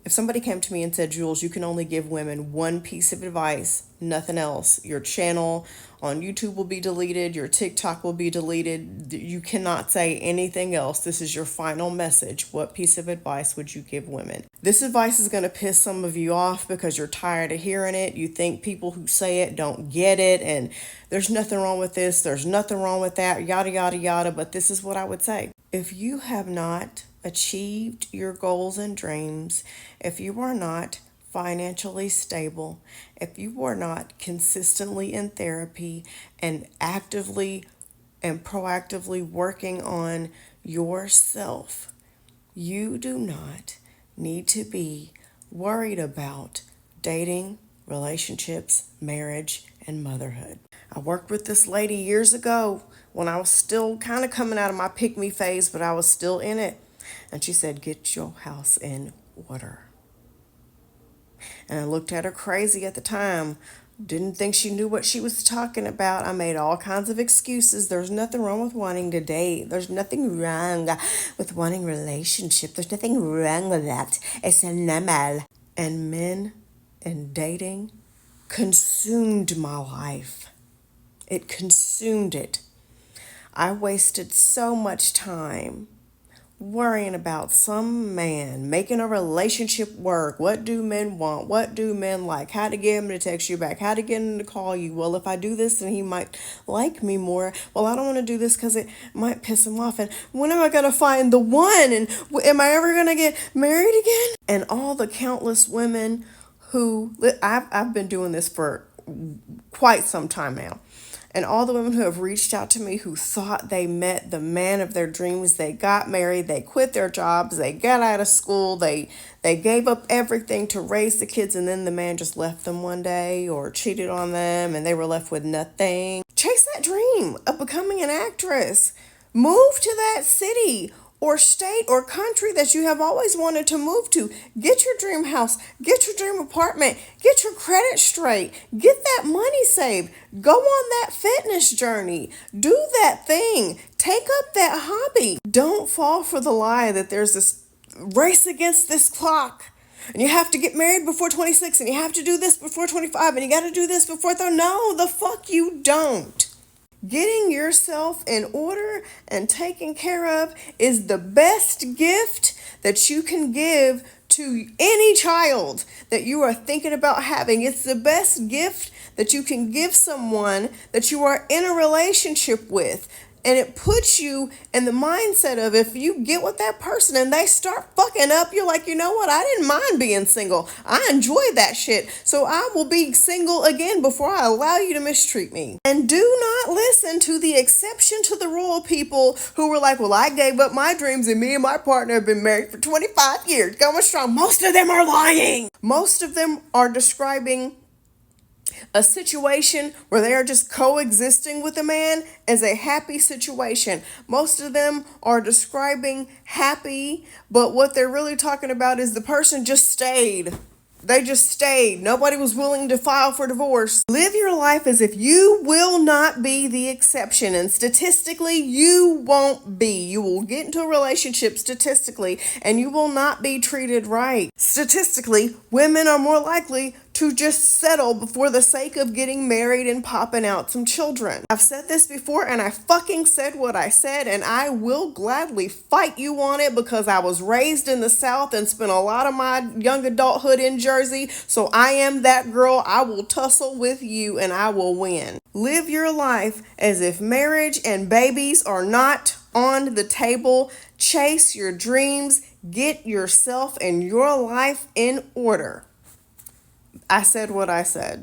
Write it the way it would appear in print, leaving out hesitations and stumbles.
If somebody came to me and said, Jules, you can only give women one piece of advice, nothing else, your channel on YouTube will be deleted, your TikTok will be deleted, you cannot say anything else. This is your final message. What piece of advice would you give women? This advice is going to piss some of you off because you're tired of hearing it. You think people who say it don't get it, and there's nothing wrong with this, there's nothing wrong with that, yada, yada, yada. But this is what I would say. If you have not achieved your goals and dreams, if you are not financially stable, if you are not consistently in therapy and actively and proactively working on yourself, you do not need to be worried about dating, relationships, marriage, and motherhood. I worked with this lady years ago when I was still kind of coming out of my pick-me phase, but I was still in it. And she said, get your house in order. And I looked at her crazy at the time. Didn't think she knew what she was talking about. I made all kinds of excuses. There's nothing wrong with wanting to date. There's nothing wrong with wanting a relationship. There's nothing wrong with that. It's normal. And men and dating consumed my life. It consumed it. I wasted so much time worrying about some man, making a relationship work. What do men want? What do men like? How to get him to text you back? How to get him to call you? Well, if I do this, then he might like me more. Well, I don't want to do this because it might piss him off. And when am I going to find the one? And am I ever going to get married again? And all the countless women who, I've been doing this for quite some time now. And all the women who have reached out to me who thought they met the man of their dreams, they got married, they quit their jobs, they got out of school, they gave up everything to raise the kids, and then the man just left them one day or cheated on them and they were left with nothing. Chase that dream of becoming an actress. Move to that city or state or country that you have always wanted to move to. Get your dream house, get your dream apartment, get your credit straight, get that money saved, go on that fitness journey, do that thing, take up that hobby. Don't fall for the lie that there's this race against this clock. And you have to get married before 26 and you have to do this before 25 and you got to do this before 30. No, the fuck you don't. Getting yourself in order and taken care of is the best gift that you can give to any child that you are thinking about having. It's the best gift that you can give someone that you are in a relationship with. And it puts you in the mindset of if you get with that person and they start fucking up, you're like, you know what? I didn't mind being single. I enjoyed that shit. So I will be single again before I allow you to mistreat me. And do not listen to the exception to the rule people who were like, well, I gave up my dreams and me and my partner have been married for 25 years, going strong. Most of them are lying. Most of them are describing a situation where they are just coexisting with a man as a happy situation. Most of them are describing happy, but what they're really talking about is the person just stayed. They just stayed. Nobody was willing to file for divorce. Live your life as if you will not be the exception. And statistically, you won't be. You will get into a relationship statistically, and you will not be treated right. Statistically, women are more likely to just settle before the sake of getting married and popping out some children. I've said this before and I fucking said what I said, and I will gladly fight you on it because I was raised in the South and spent a lot of my young adulthood in Jersey. So I am that girl. I will tussle with you and I will win. Live your life as if marriage and babies are not on the table. Chase your dreams. Get yourself and your life in order. I said what I said.